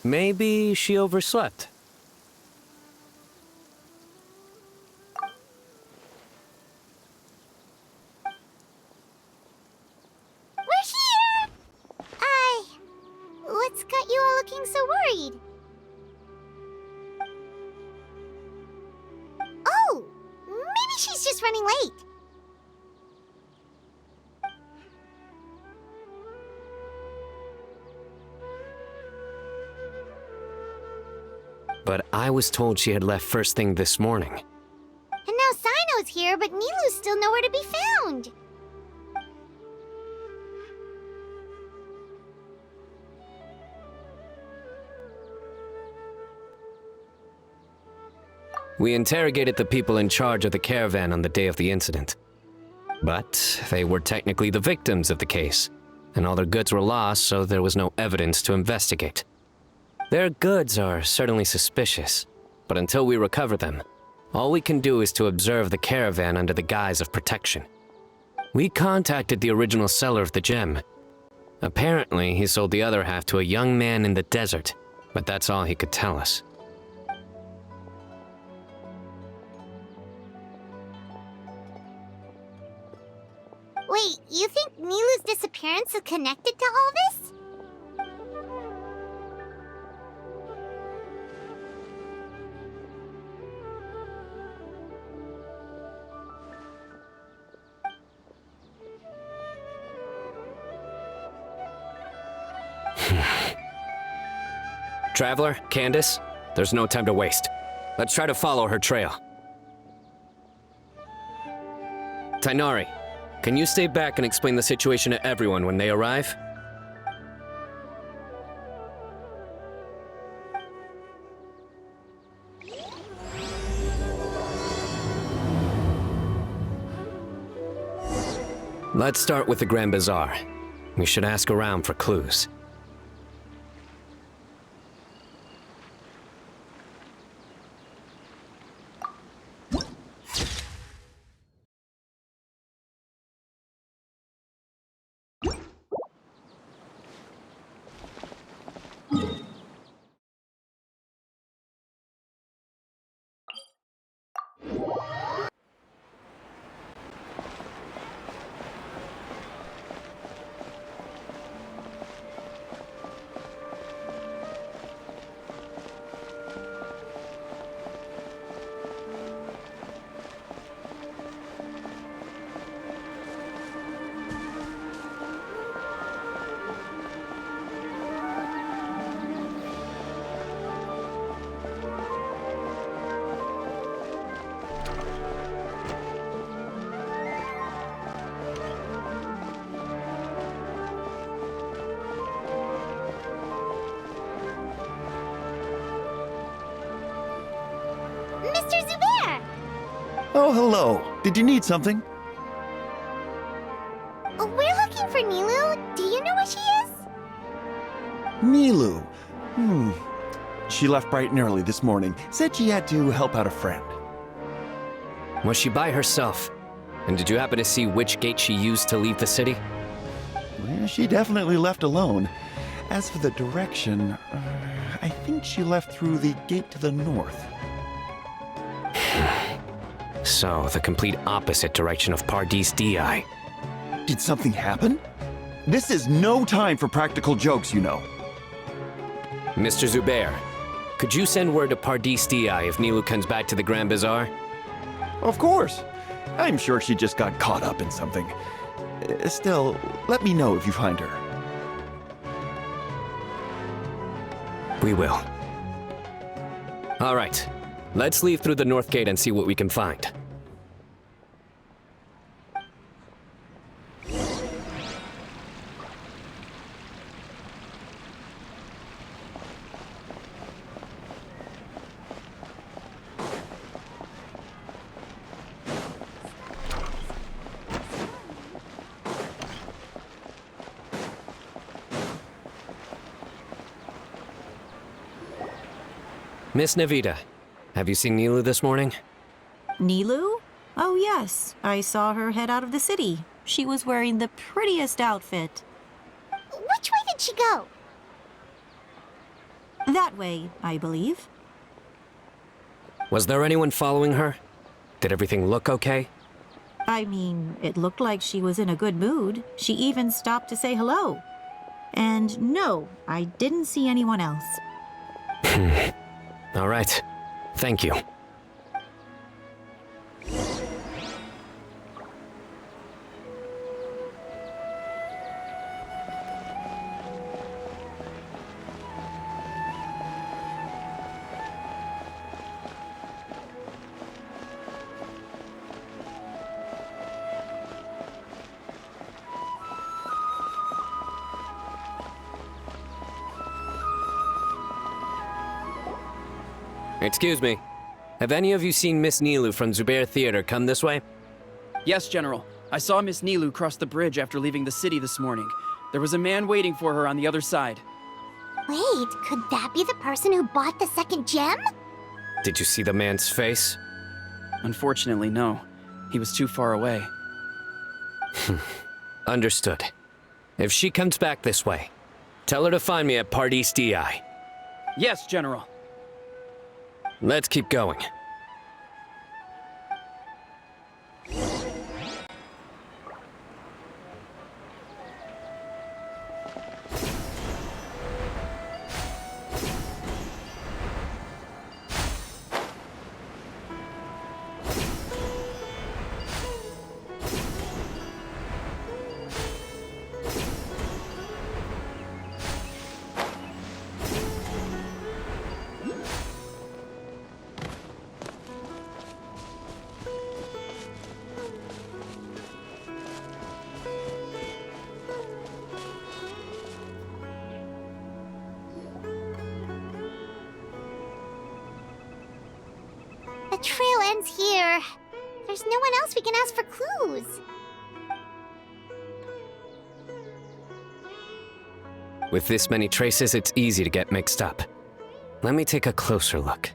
Maybe she overslept. We're here! What's got you all looking so worried? Oh, maybe she's just running late. But I was told she had left first thing this morning. And now Sino's here, but Nilu's still nowhere to be found. We interrogated the people in charge of the caravan on the day of the incident. But they were technically the victims of the case, and all their goods were lost, so there was no evidence to investigate. Their goods are certainly suspicious, but until we recover them, all we can do is to observe the caravan under the guise of protection. We contacted the original seller of the gem. Apparently, he sold the other half to a young man in the desert, but that's all he could tell us. Wait, you think Nilu's disappearance is connected to all this? Traveler, Candace, there's no time to waste. Let's try to follow her trail. Tainari, can you stay back and explain the situation to everyone when they arrive? Let's start with the Grand Bazaar. We should ask around for clues. Mr. Zubair! Oh, hello. Did you need something? We're looking for Nilu. Do you know where she is? Nilu. She left bright and early this morning. Said she had to help out a friend. Was she by herself? And did you happen to see which gate she used to leave the city? Well, she definitely left alone. As for the direction, I think she left through the gate to the north. So, the complete opposite direction of Pardis Di. Did something happen? This is no time for practical jokes, you know. Mr. Zubair, could you send word to Pardis Di if Nilu comes back to the Grand Bazaar? Of course. I'm sure she just got caught up in something. Still, let me know if you find her. We will. All right. Let's leave through the north gate and see what we can find. Miss Navita, have you seen Nilu this morning? Nilu? Oh yes, I saw her head out of the city. She was wearing the prettiest outfit. Which way did she go? That way, I believe. Was there anyone following her? Did everything look okay? I mean, it looked like she was in a good mood. She even stopped to say hello. And no, I didn't see anyone else. All right. Thank you. Excuse me. Have any of you seen Miss Nilu from Zubair Theater come this way? Yes, General. I saw Miss Nilu cross the bridge after leaving the city this morning. There was a man waiting for her on the other side. Wait, could that be the person who bought the second gem? Did you see the man's face? Unfortunately, no. He was too far away. Understood. If she comes back this way, tell her to find me at Part East DI. Yes, General. Let's keep going. The trail ends here. There's no one else we can ask for clues. With this many traces, it's easy to get mixed up. Let me take a closer look.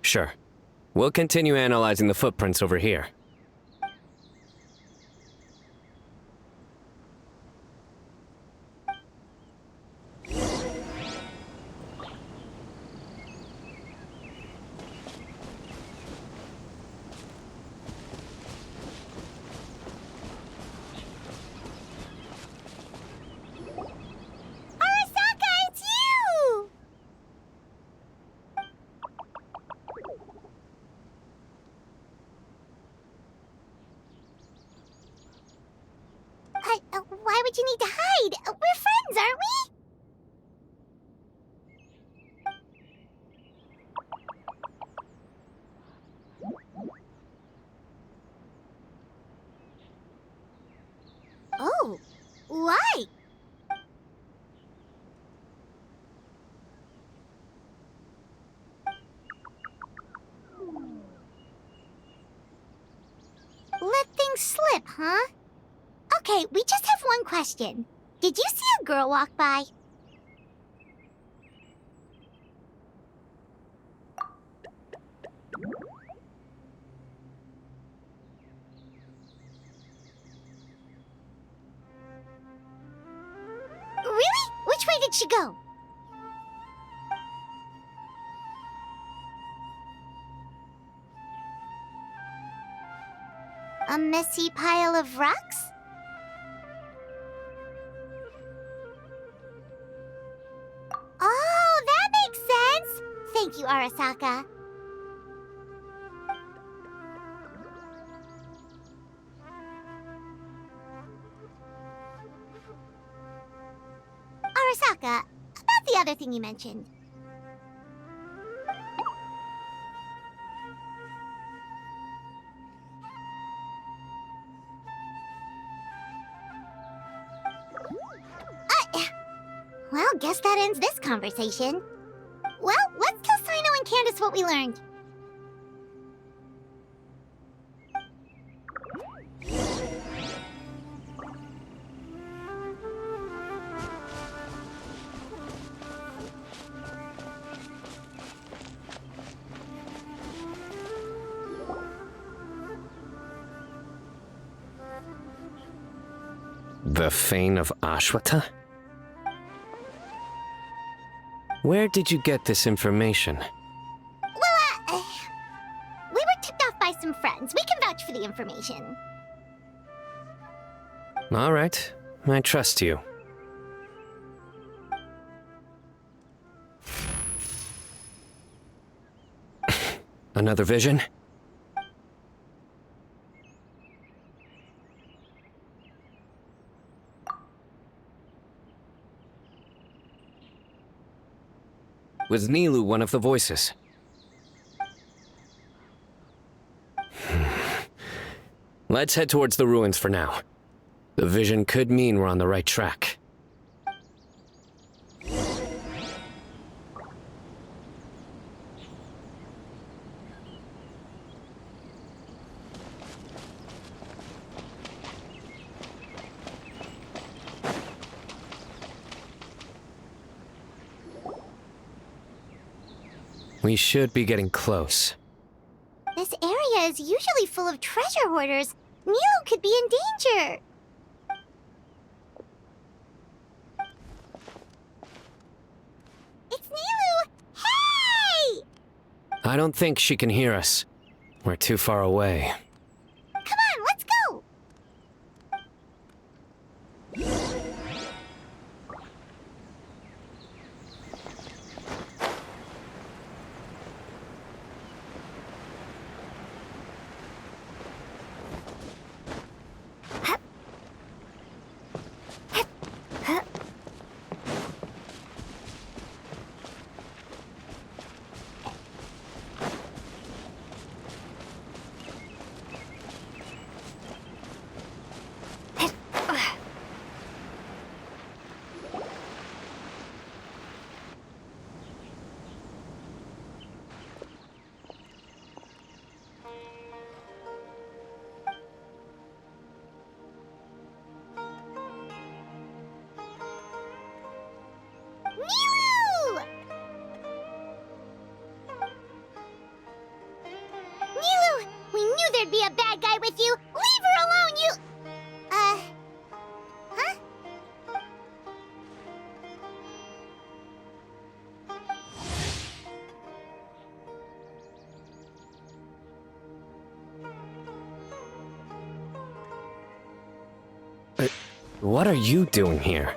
Sure. We'll continue analyzing the footprints over here. Arasaka, it's you! Why would you need to hide? We're friends, aren't we? Oh, why? Let things slip, huh? Okay, we just have one question. Did you see a girl walk by? Really? Which way did she go? A messy pile of rocks? Oh, that makes sense! Thank you, Arasaka. Arasaka, about the other thing you mentioned. Well, guess that ends this conversation. Well, let's tell Sino and Candace what we learned. The Fane of Ashwata? Where did you get this information? Well, we were tipped off by some friends. We can vouch for the information. All right, I trust you. Another vision? Was Nilu one of the voices? Let's head towards the ruins for now. The vision could mean we're on the right track. We should be getting close. This area is usually full of treasure hoarders. Nilo could be in danger. It's Nilo! Hey! I don't think she can hear us. We're too far away. Come on, let's go! Nilo! Nilo! We knew there'd be a bad guy with you! Leave her alone, you... Huh? What are you doing here?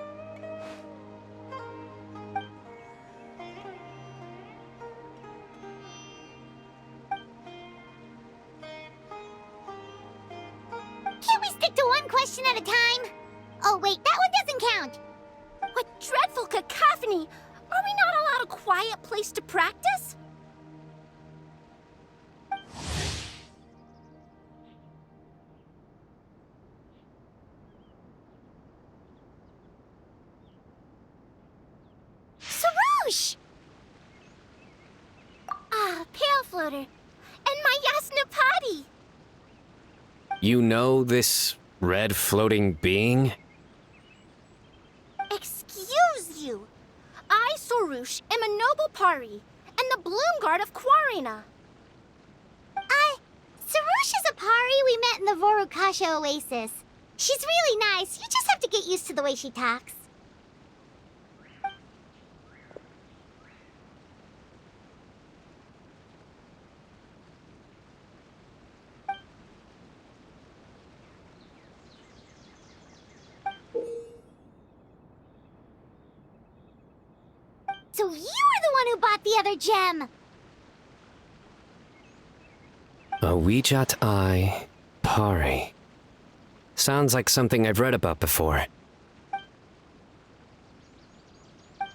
Can't we stick to one question at a time? Oh wait, that one doesn't count! What dreadful cacophony! Are we not allowed a quiet place to practice? Sarouche! Ah, Pale Floater. And my Yasnapati! You know this red floating being? Excuse you! I, Sorouche, am a noble Pari, and the Bloom Guard of Quarina. Sarouche is a Pari we met in the Vorukasha Oasis. She's really nice. You just have to get used to the way she talks. So you were the one who bought the other gem! A Wijat Eye Pari. Sounds like something I've read about before.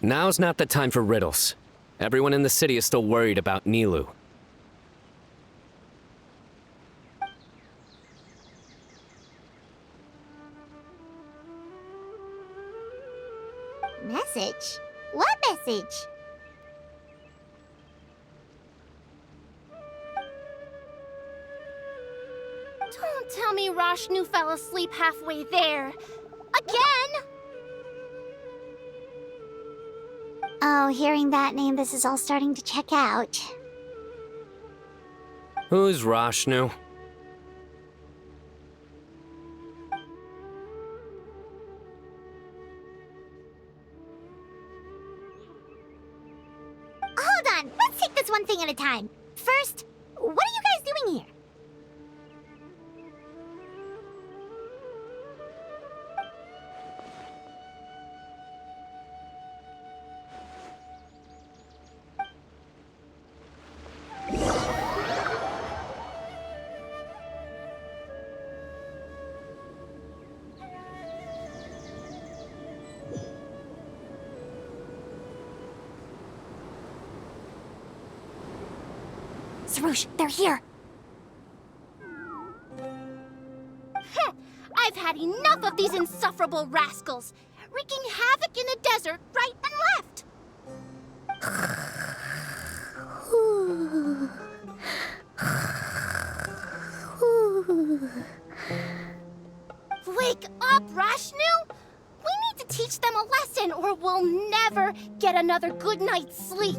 Now's not the time for riddles. Everyone in the city is still worried about Nilu. Message? What message? Don't tell me Rashnu fell asleep halfway there. Again! Oh, hearing that name, this is all starting to check out. Who's Rashnu? time. First, what are you guys doing here? Sarush, they're here. I've had enough of these insufferable rascals, wreaking havoc in the desert right and left. Wake up, Rashnu! We need to teach them a lesson or we'll never get another good night's sleep.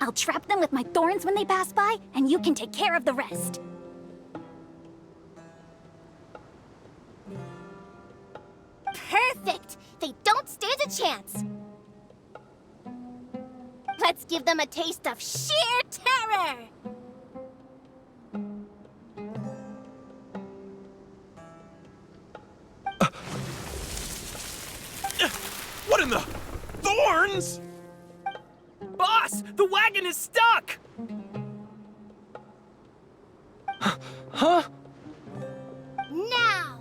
I'll trap them with my thorns when they pass by, and you can take care of the rest. Perfect! They don't stand a chance. Let's give them a taste of sheer terror! What in the... Thorns?! Boss, the wagon is stuck! Huh? Now!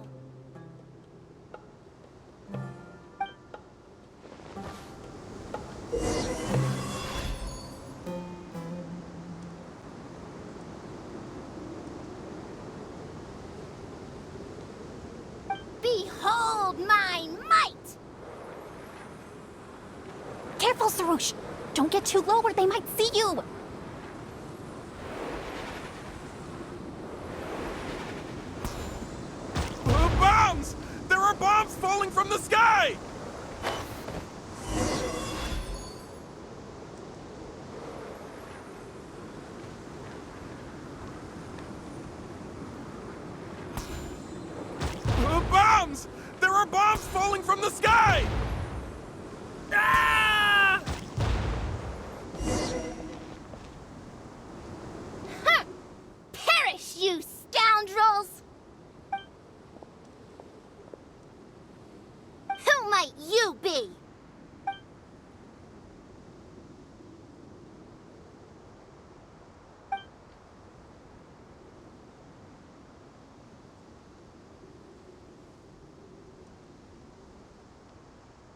Behold my might! Careful, Sarush! Don't get too low or they might see you! Bombs! There are bombs falling from the sky! Bombs! There are bombs falling from the sky! Ah! Huh! Perish, you scoundrels! Who might you be?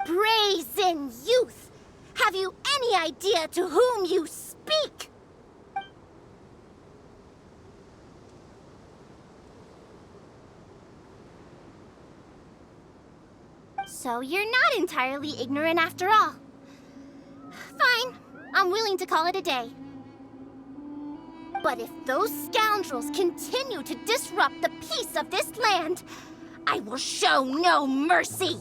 Brazen youth! Have you any idea to whom you speak? So you're not entirely ignorant after all. Fine, I'm willing to call it a day. But if those scoundrels continue to disrupt the peace of this land, I will show no mercy!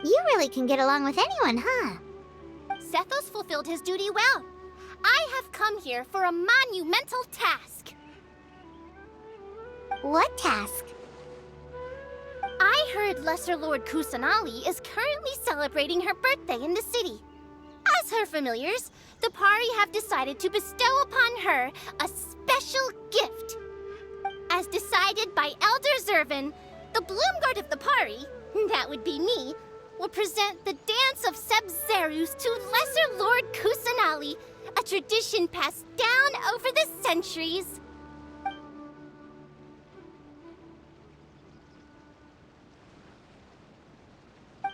You really can get along with anyone, huh? Sethos fulfilled his duty well. I have come here for a monumental task. What task? I heard Lesser Lord Kusanali is currently celebrating her birthday in the city. As her familiars, the Pari have decided to bestow upon her a special gift. As decided by Elder Zervin, the Bloomguard of the Pari, that would be me, will present the Dance of Sebzerus to Lesser Lord Kusanali, a tradition passed down over the centuries.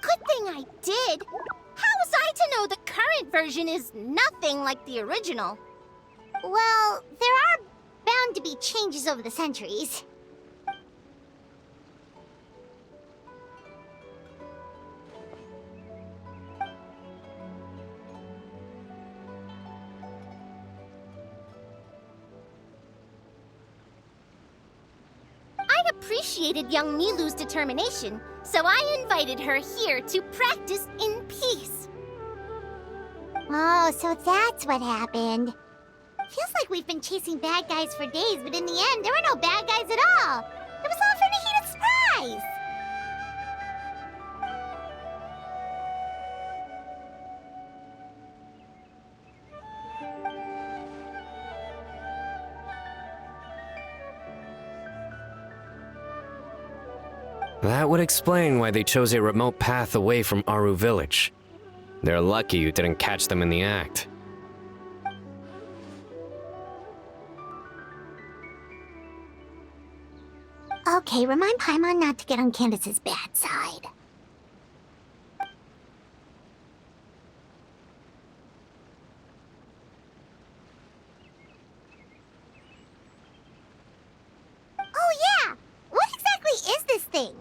Good thing I did. How was I to know the current version is nothing like the original? Well, there are bound to be changes over the centuries. appreciated young Nilu's determination, so I invited her here to practice in peace. Oh, so that's what happened. Feels like we've been chasing bad guys for days, but in the end, there were no bad guys at all. It was all for the heat of surprise. That would explain why they chose a remote path away from Aru village. They're lucky you didn't catch them in the act. Okay, remind Paimon not to get on Candace's bad side. Oh yeah! What exactly is this thing?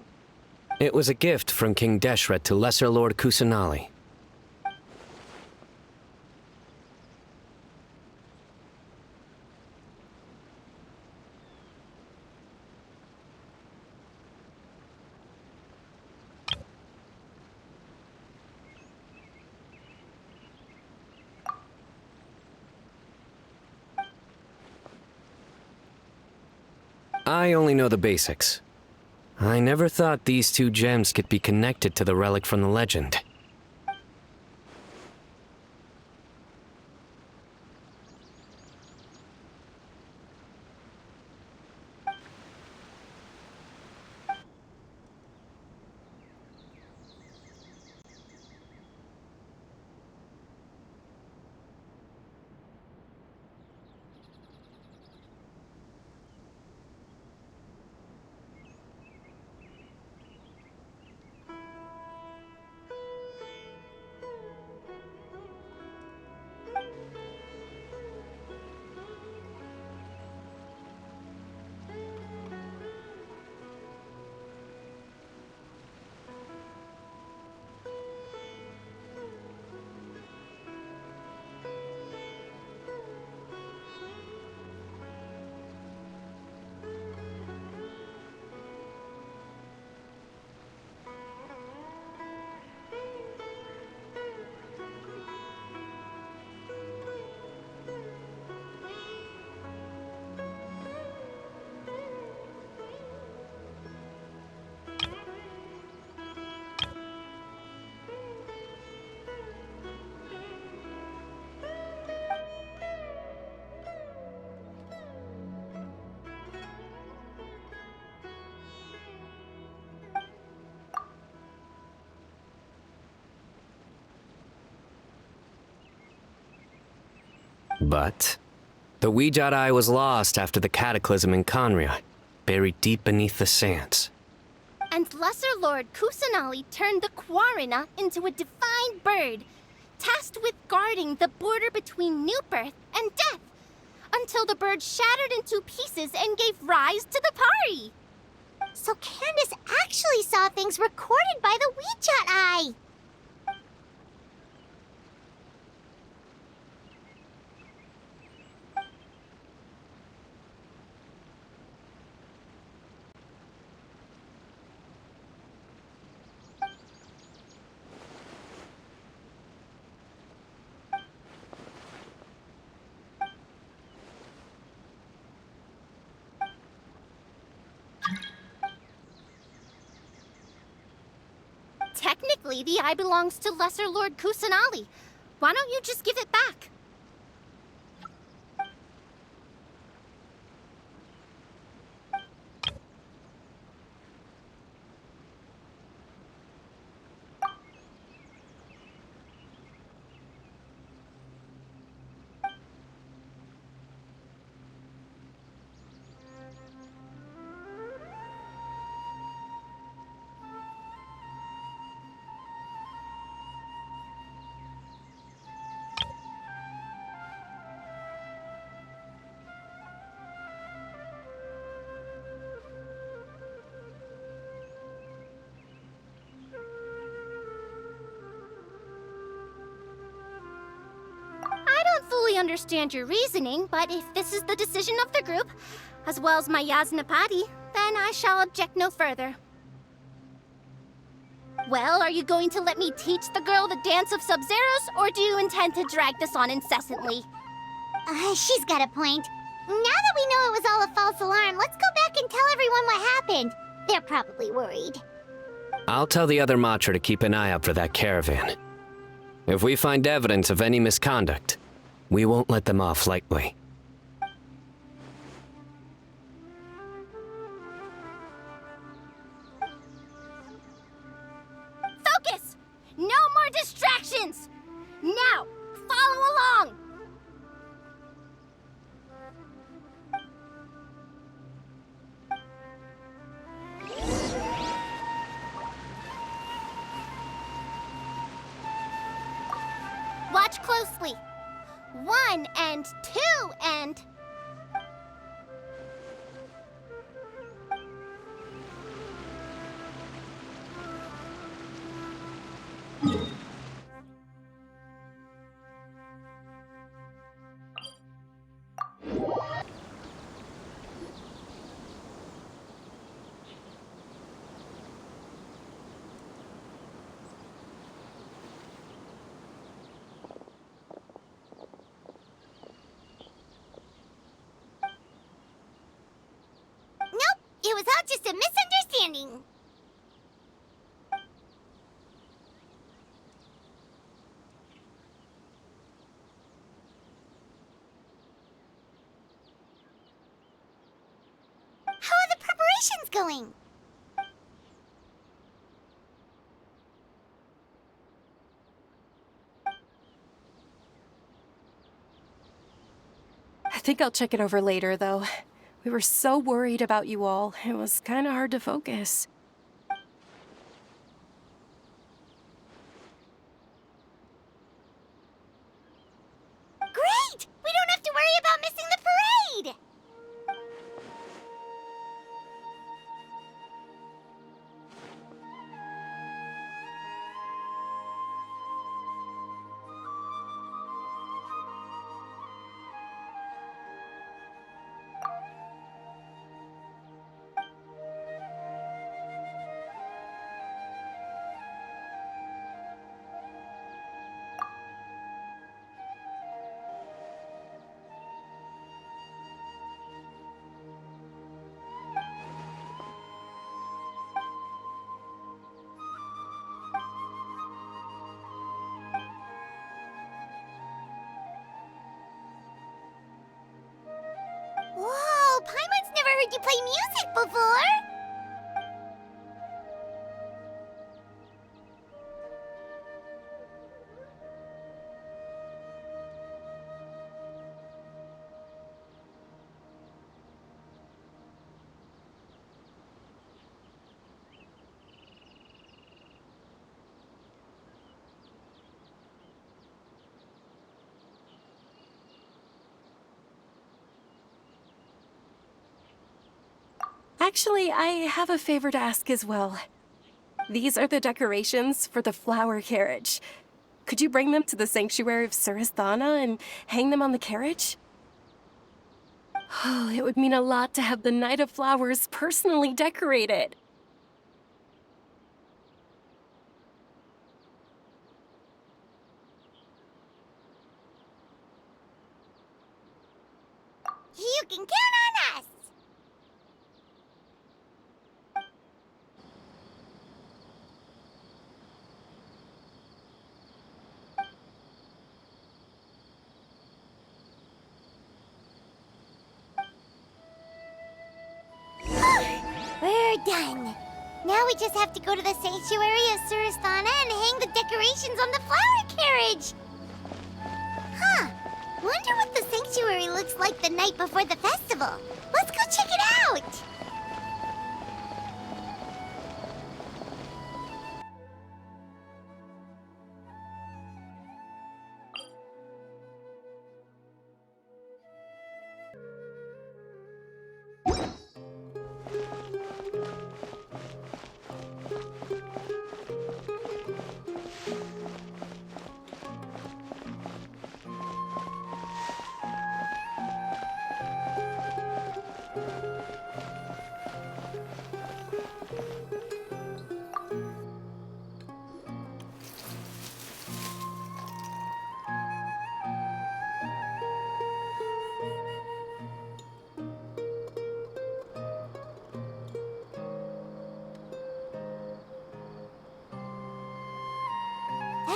It was a gift from King Deshret to Lesser Lord Kusanali. I only know the basics. I never thought these two gems could be connected to the relic from the legend. But the Weejat Eye was lost after the cataclysm in Conria, buried deep beneath the sands. And Lesser Lord Kusanali turned the Quarina into a divine bird, tasked with guarding the border between new birth and death, until the bird shattered into pieces and gave rise to the Pari. So Candace actually saw things recorded by the Weejat Eye. Technically, the eye belongs to Lesser Lord Kusanali. Why don't you just give it back? understand your reasoning, but if this is the decision of the group, as well as my Yasnapati, then I shall object no further. Well, are you going to let me teach the girl the dance of Sub-Zeros, or do you intend to drag this on incessantly? She's got a point. Now that we know it was all a false alarm, let's go back and tell everyone what happened. They're probably worried. I'll tell the other Matra to keep an eye out for that caravan. If we find evidence of any misconduct, we won't let them off lightly. Focus! No more distractions! Now, follow along! Watch closely. 1 and 2 and... Nope, it was all just a misunderstanding. How are the preparations going? I think I'll check it over later, though. We were so worried about you all. It was kind of hard to focus. Great! We don't have to worry about missing the parade! Whoa, Paimon's never heard you play music before! Actually, I have a favor to ask as well. These are the decorations for the flower carriage. Could you bring them to the sanctuary of Surasthana and hang them on the carriage? Oh, it would mean a lot to have the Night of Flowers personally decorated. You can count on us! We're done. Now we just have to go to the sanctuary of Surasthana and hang the decorations on the flower carriage. Huh. Wonder what the sanctuary looks like the night before the festival. Let's go check it out.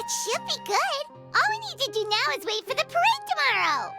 That should be good. All we need to do now is wait for the parade tomorrow.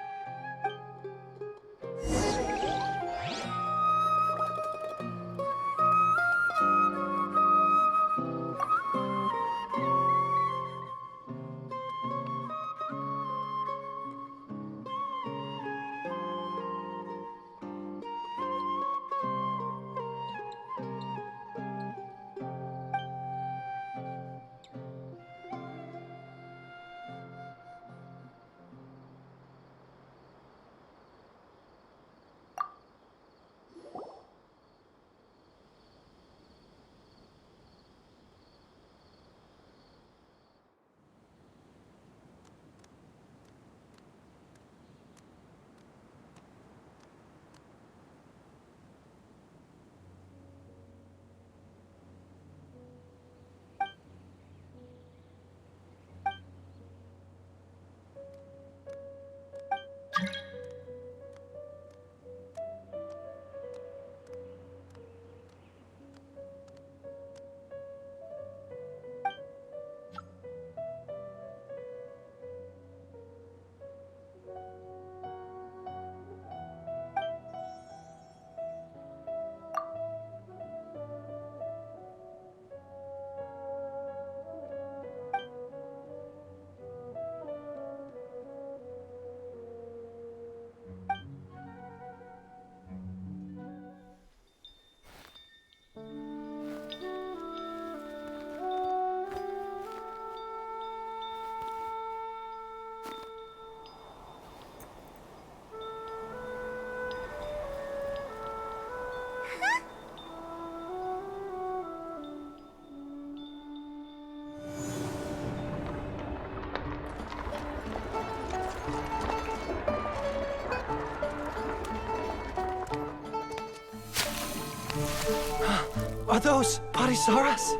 Are those Parisaras?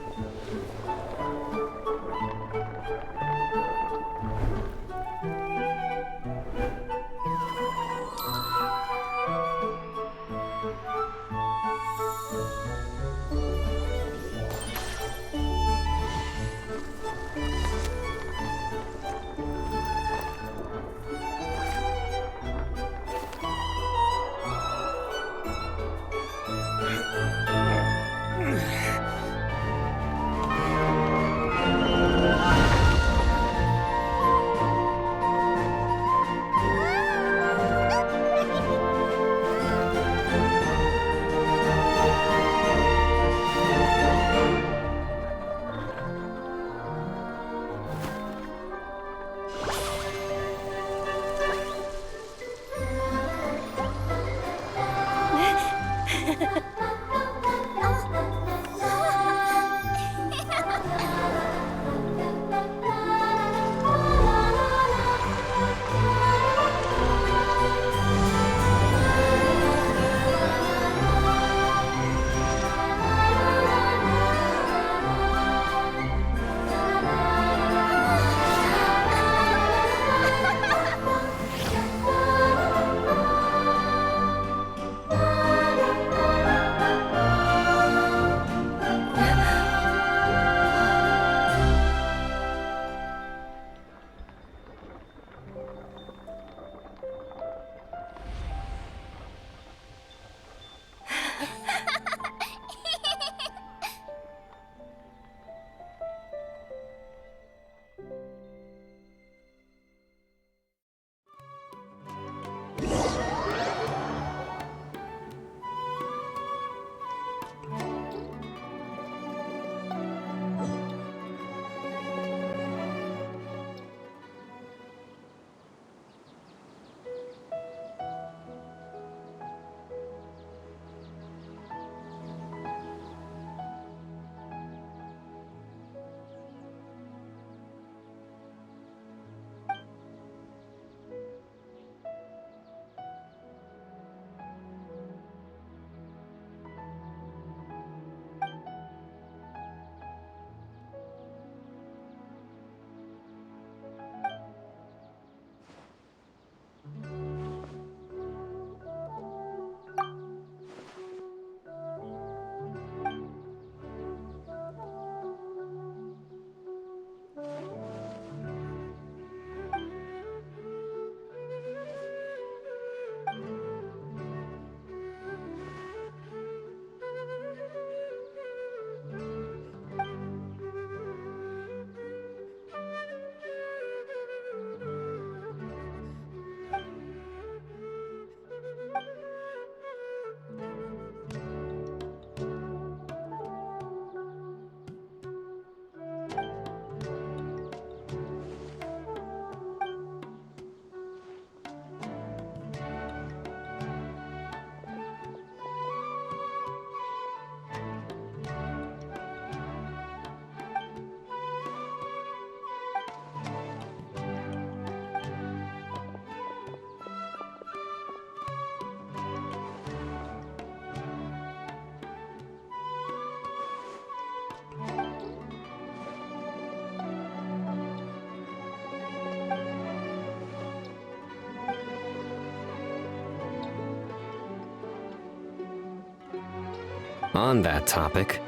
On that topic,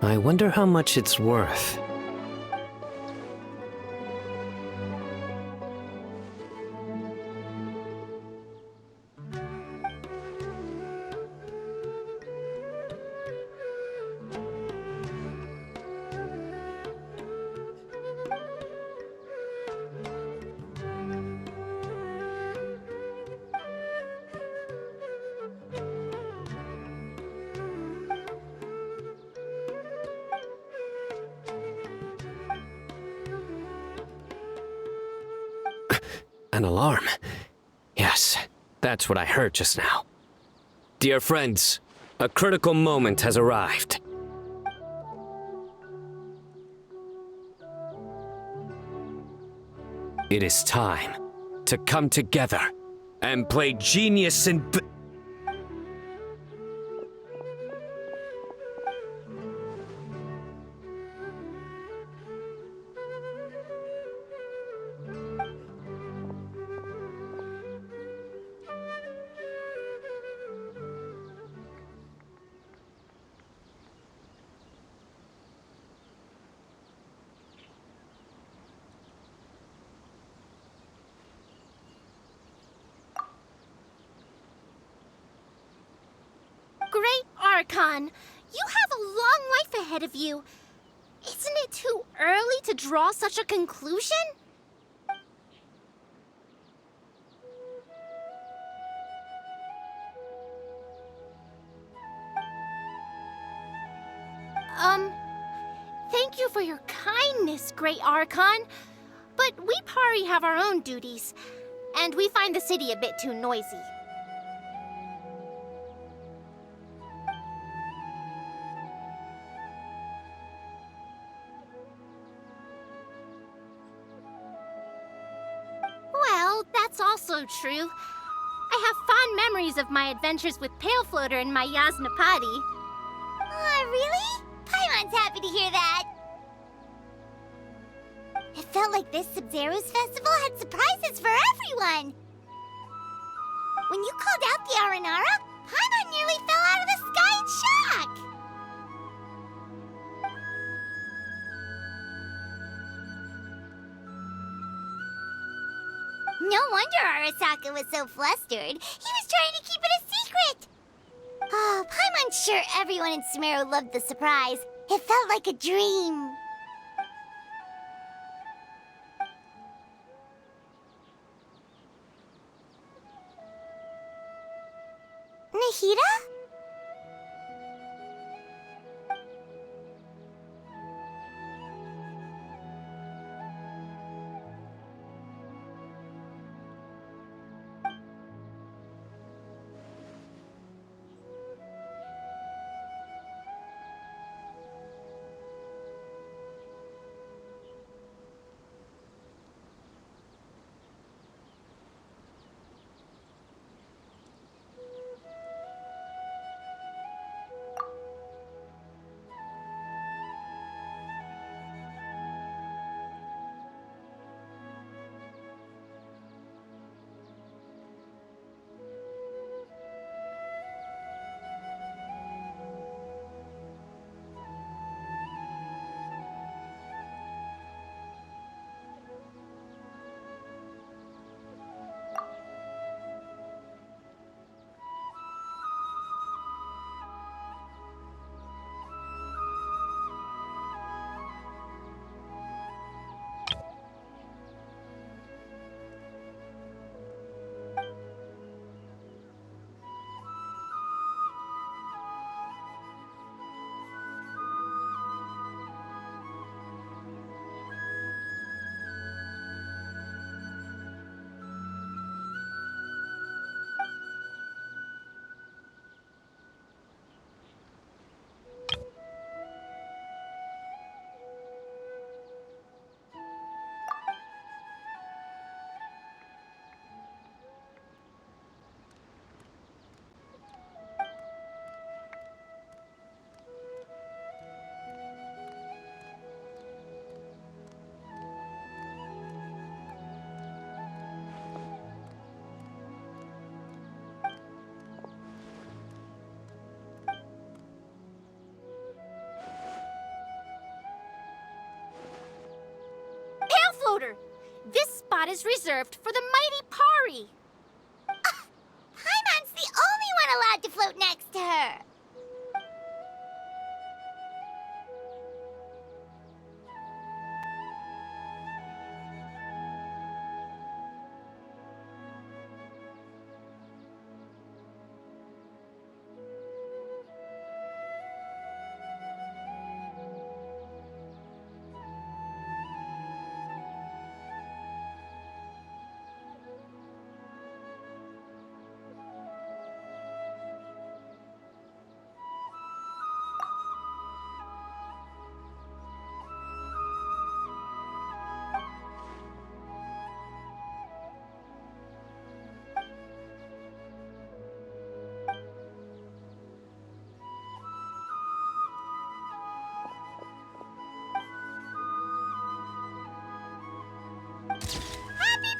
I wonder how much it's worth. An alarm. Yes, that's what I heard just now. Dear friends, a critical moment has arrived. It is time to come together and play genius and Great Archon, you have a long life ahead of you. Isn't it too early to draw such a conclusion? Thank you for your kindness, Great Archon. But we Pari have our own duties, and we find the city a bit too noisy. Well, that's also true. I have fond memories of my adventures with Pale Floater and my Yasnapati. Aw, really? Paimon's happy to hear that. It felt like this Sub-Zero's festival had surprises for everyone. When you called out the Aranara, Paimon nearly fell out of the sky in shock. No wonder Arasaka was so flustered. He was trying to keep it a secret. Oh, Paimon's sure everyone in Sumeru loved the surprise. It felt like a dream. Nahida? is reserved for the mighty Pari. Paimon's the only one allowed to float next to her. Happy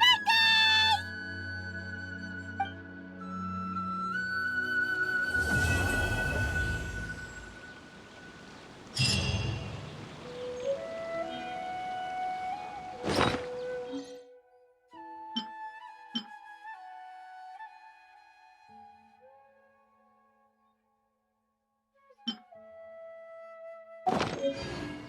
birthday!